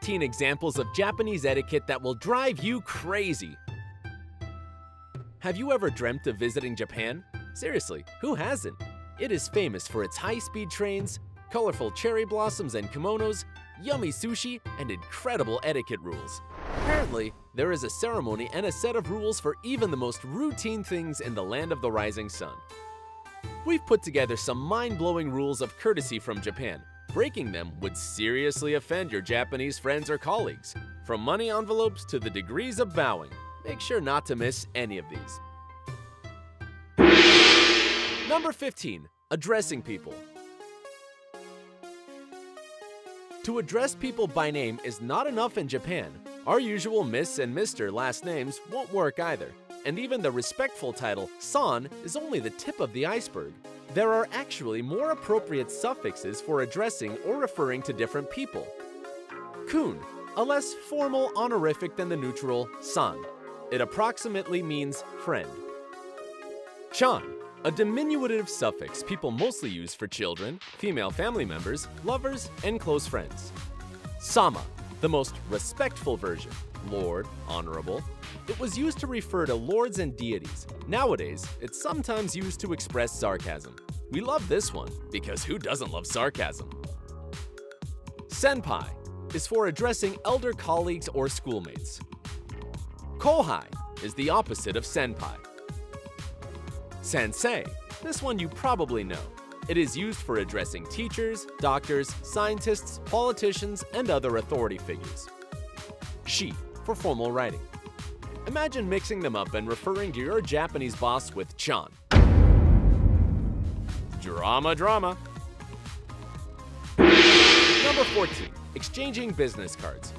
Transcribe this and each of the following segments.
15 examples of Japanese etiquette that will drive you crazy. Have you ever dreamt of visiting Japan? Seriously, who hasn't? It is famous for its high-speed trains, colorful cherry blossoms and kimonos, yummy sushi, and incredible etiquette rules. Apparently, there is a ceremony and a set of rules for even the most routine things in the land of the rising sun. We've put together some mind-blowing rules of courtesy from Japan. Breaking them would seriously offend your Japanese friends or colleagues. From money envelopes to the degrees of bowing, make sure not to miss any of these. Number 15. Addressing people. To address people by name is not enough in Japan. Our usual Miss and Mr. last names won't work either. And even the respectful title, san, is only the tip of the iceberg. There are actually more appropriate suffixes for addressing or referring to different people. Kun, a less formal honorific than the neutral san. It approximately means friend. Chan, a diminutive suffix people mostly use for children, female family members, lovers, and close friends. Sama, the most respectful version, lord, honorable. It was used to refer to lords and deities. Nowadays, it's sometimes used to express sarcasm. We love this one, because who doesn't love sarcasm? Senpai is for addressing elder colleagues or schoolmates. Kohai is the opposite of senpai. Sensei, this one you probably know. It is used for addressing teachers, doctors, scientists, politicians, and other authority figures. Shi, for formal writing. Imagine mixing them up and referring to your Japanese boss with chan. Drama, drama. Number 14. Exchanging business cards.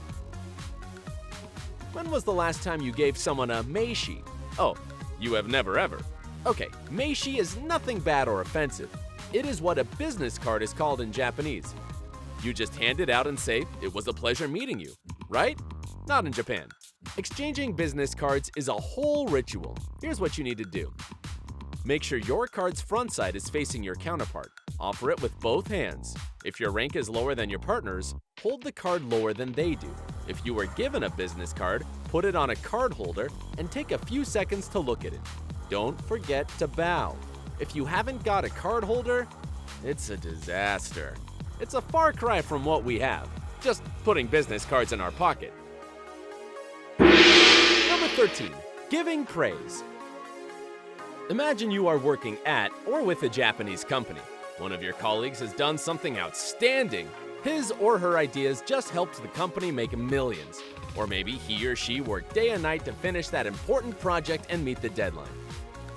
When was the last time you gave someone a meishi? Oh, you have never ever. Okay, meishi is nothing bad or offensive. It is what a business card is called in Japanese. You just hand it out and say, "It was a pleasure meeting you," right? Not in Japan. Exchanging business cards is a whole ritual. Here's what you need to do. Make sure your card's front side is facing your counterpart. Offer it with both hands. If your rank is lower than your partner's, hold the card lower than they do. If you were given a business card, put it on a card holder and take a few seconds to look at it. Don't forget to bow. If you haven't got a card holder, it's a disaster. It's a far cry from what we have, just putting business cards in our pocket. Number 13. Giving praise. Imagine you are working at or with a Japanese company. One of your colleagues has done something outstanding. His or her ideas just helped the company make millions. Or maybe he or she worked day and night to finish that important project and meet the deadline.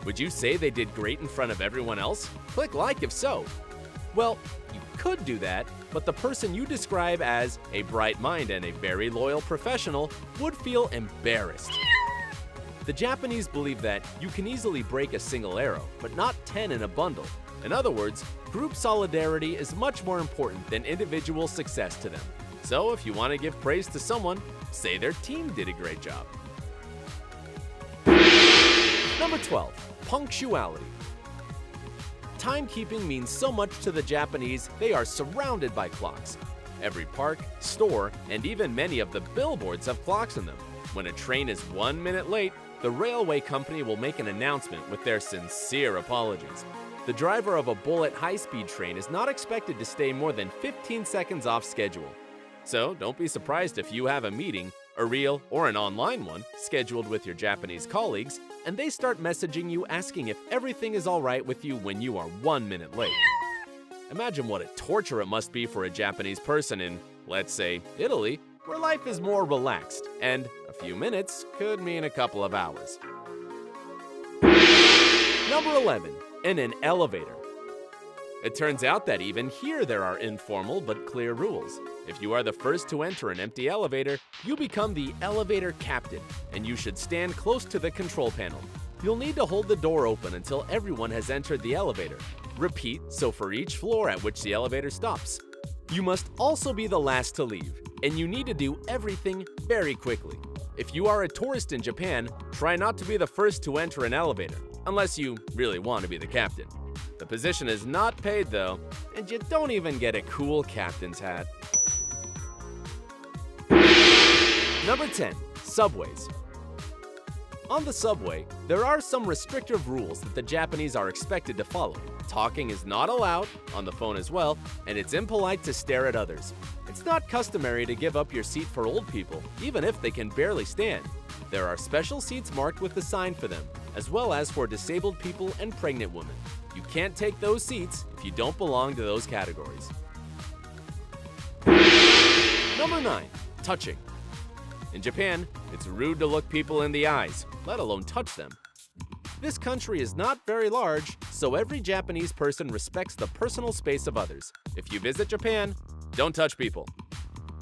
Would you say they did great in front of everyone else? Click like if so. Well, you could do that, but the person you describe as a bright mind and a very loyal professional would feel embarrassed. The Japanese believe that you can easily break a single arrow, but not 10 in a bundle. In other words, group solidarity is much more important than individual success to them. So if you want to give praise to someone, say their team did a great job. Number 12. Punctuality. Timekeeping means so much to the Japanese, they are surrounded by clocks. Every park, store, and even many of the billboards have clocks in them. When a train is 1 minute late, the railway company will make an announcement with their sincere apologies. The driver of a bullet high-speed train is not expected to stay more than 15 seconds off schedule. So don't be surprised if you have a meeting, a real or an online one, scheduled with your Japanese colleagues, and they start messaging you asking if everything is all right with you when you are 1 minute late. Imagine what a torture it must be for a Japanese person in, let's say, Italy, where life is more relaxed, and a few minutes could mean a couple of hours. Number 11. In an elevator. It turns out that even here there are informal but clear rules. If you are the first to enter an empty elevator, you become the elevator captain, and you should stand close to the control panel. You'll need to hold the door open until everyone has entered the elevator. Repeat, so for each floor at which the elevator stops. You must also be the last to leave, and you need to do everything very quickly. If you are a tourist in Japan, try not to be the first to enter an elevator, unless you really want to be the captain. The position is not paid though, and you don't even get a cool captain's hat. Number 10. Subways. On the subway, there are some restrictive rules that the Japanese are expected to follow. Talking is not allowed, on the phone as well, and it's impolite to stare at others. It's not customary to give up your seat for old people, even if they can barely stand. There are special seats marked with the sign for them, as well as for disabled people and pregnant women. You can't take those seats if you don't belong to those categories. Number 9. Touching. In Japan, it's rude to look people in the eyes, let alone touch them. This country is not very large, so every Japanese person respects the personal space of others. If you visit Japan, don't touch people.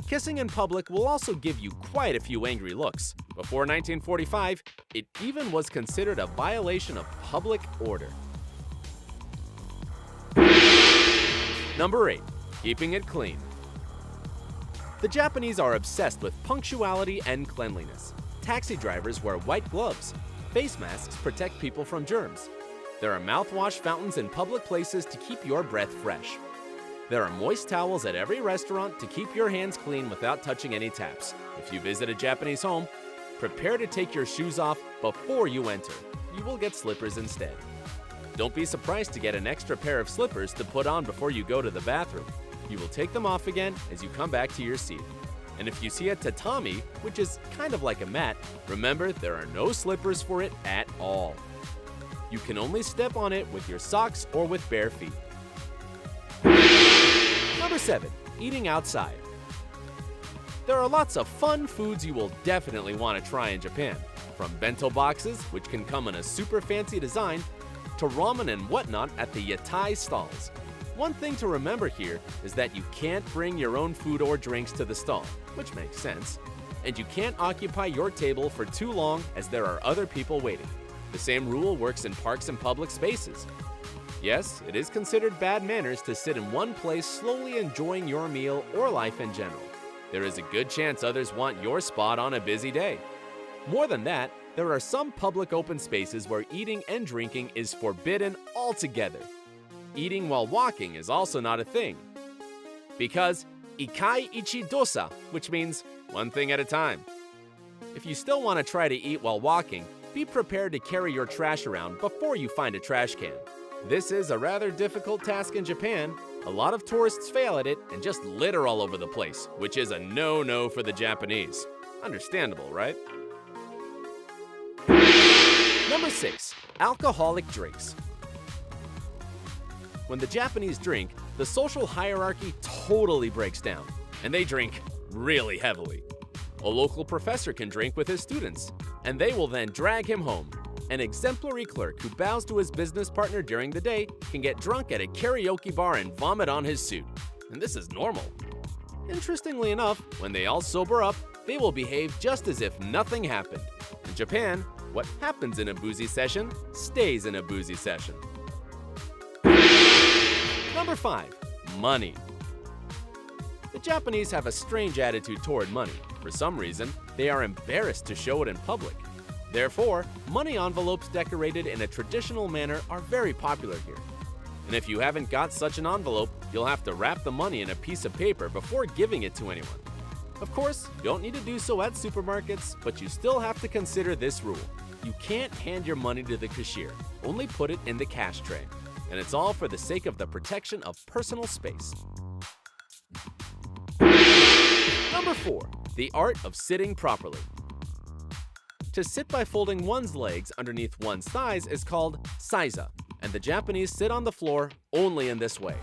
Kissing in public will also give you quite a few angry looks. Before 1945, it even was considered a violation of public order. Number 8. Keeping it clean. The Japanese are obsessed with punctuality and cleanliness. Taxi drivers wear white gloves. Face masks protect people from germs. There are mouthwash fountains in public places to keep your breath fresh. There are moist towels at every restaurant to keep your hands clean without touching any taps. If you visit a Japanese home, prepare to take your shoes off before you enter. You will get slippers instead. Don't be surprised to get an extra pair of slippers to put on before you go to the bathroom. You will take them off again as you come back to your seat. And if you see a tatami, which is kind of like a mat, remember there are no slippers for it at all. You can only step on it with your socks or with bare feet. Number 7. Eating outside. There are lots of fun foods you will definitely want to try in Japan, from bento boxes, which can come in a super fancy design, to ramen and whatnot at the yatai stalls. One thing to remember here is that you can't bring your own food or drinks to the stall, which makes sense, and you can't occupy your table for too long as there are other people waiting. The same rule works in parks and public spaces. Yes, it is considered bad manners to sit in one place slowly enjoying your meal or life in general. There is a good chance others want your spot on a busy day. More than that, there are some public open spaces where eating and drinking is forbidden altogether. Eating while walking is also not a thing, because ikai ichi dosa, which means one thing at a time. If you still want to try to eat while walking, be prepared to carry your trash around before you find a trash can. This is a rather difficult task in Japan. A lot of tourists fail at it and just litter all over the place, which is a no-no for the Japanese. Understandable, right? Number 6. Alcoholic drinks. When the Japanese drink, the social hierarchy totally breaks down, and they drink really heavily. A local professor can drink with his students, and they will then drag him home. An exemplary clerk who bows to his business partner during the day can get drunk at a karaoke bar and vomit on his suit. And this is normal. Interestingly enough, when they all sober up, they will behave just as if nothing happened. In Japan, what happens in a boozy session stays in a boozy session. Number 5. Money. The Japanese have a strange attitude toward money. For some reason, they are embarrassed to show it in public. Therefore, money envelopes decorated in a traditional manner are very popular here. And if you haven't got such an envelope, you'll have to wrap the money in a piece of paper before giving it to anyone. Of course, you don't need to do so at supermarkets, but you still have to consider this rule. You can't hand your money to the cashier, only put it in the cash tray. And it's all for the sake of the protection of personal space. Number 4. The art of sitting properly. To sit by folding one's legs underneath one's thighs is called seiza, and the Japanese sit on the floor only in this way.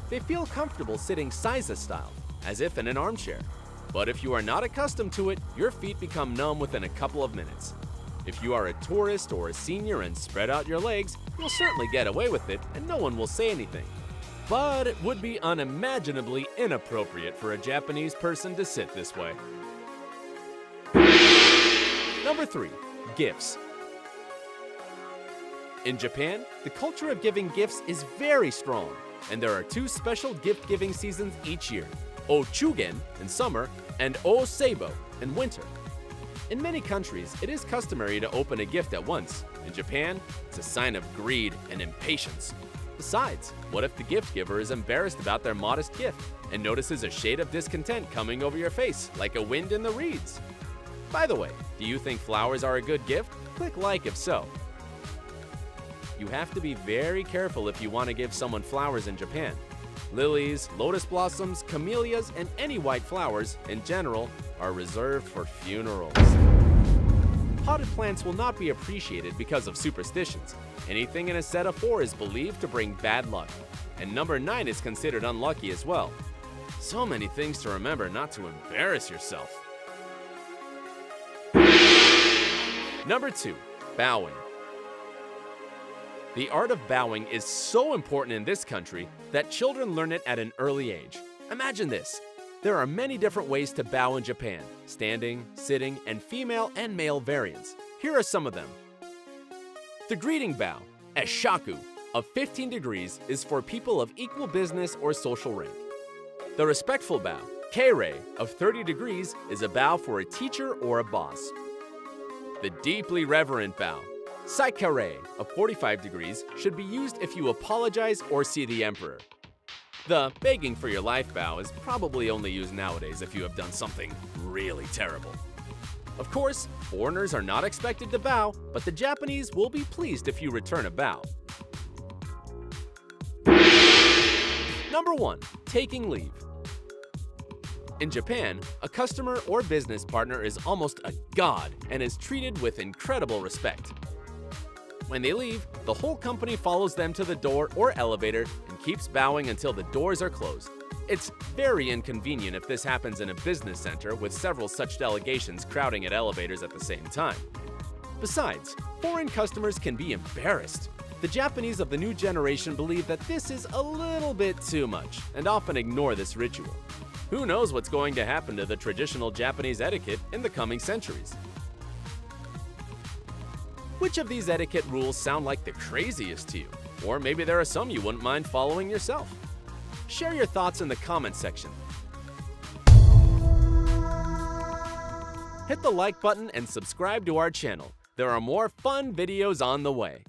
They feel comfortable sitting seiza style, as if in an armchair. But if you are not accustomed to it, your feet become numb within a couple of minutes. If you are a tourist or a senior and spread out your legs, you'll certainly get away with it and no one will say anything. But it would be unimaginably inappropriate for a Japanese person to sit this way. Number 3. Gifts. In Japan, the culture of giving gifts is very strong, and there are 2 special gift-giving seasons each year, O-Chugen in summer and O-Seibo in winter. In many countries, it is customary to open a gift at once. In Japan, it's a sign of greed and impatience. Besides, what if the gift giver is embarrassed about their modest gift and notices a shade of discontent coming over your face like a wind in the reeds? By the way, do you think flowers are a good gift? Click like if so. You have to be very careful if you want to give someone flowers in Japan. Lilies, lotus blossoms, camellias, and any white flowers, in general, are reserved for funerals. Potted plants will not be appreciated because of superstitions. Anything in a set of 4 is believed to bring bad luck, and number 9 is considered unlucky as well. So many things to remember not to embarrass yourself. Number 2, bowing. The art of bowing is so important in this country that children learn it at an early age. Imagine this. There are many different ways to bow in Japan: standing, sitting, and female and male variants. Here are some of them. The greeting bow, eshaku, of 15 degrees is for people of equal business or social rank. The respectful bow, keirei, of 30 degrees is a bow for a teacher or a boss. The deeply reverent bow, saikare, of 45 degrees, should be used if you apologize or see the emperor. The begging for your life bow is probably only used nowadays if you have done something really terrible. Of course, foreigners are not expected to bow, but the Japanese will be pleased if you return a bow. Number 1, taking leave. In Japan, a customer or business partner is almost a god and is treated with incredible respect. When they leave, the whole company follows them to the door or elevator and keeps bowing until the doors are closed. It's very inconvenient if this happens in a business center with several such delegations crowding at elevators at the same time. Besides, foreign customers can be embarrassed. The Japanese of the new generation believe that this is a little bit too much and often ignore this ritual. Who knows what's going to happen to the traditional Japanese etiquette in the coming centuries? Which of these etiquette rules sound like the craziest to you? Or maybe there are some you wouldn't mind following yourself. Share your thoughts in the comments section. Hit the like button and subscribe to our channel. There are more fun videos on the way.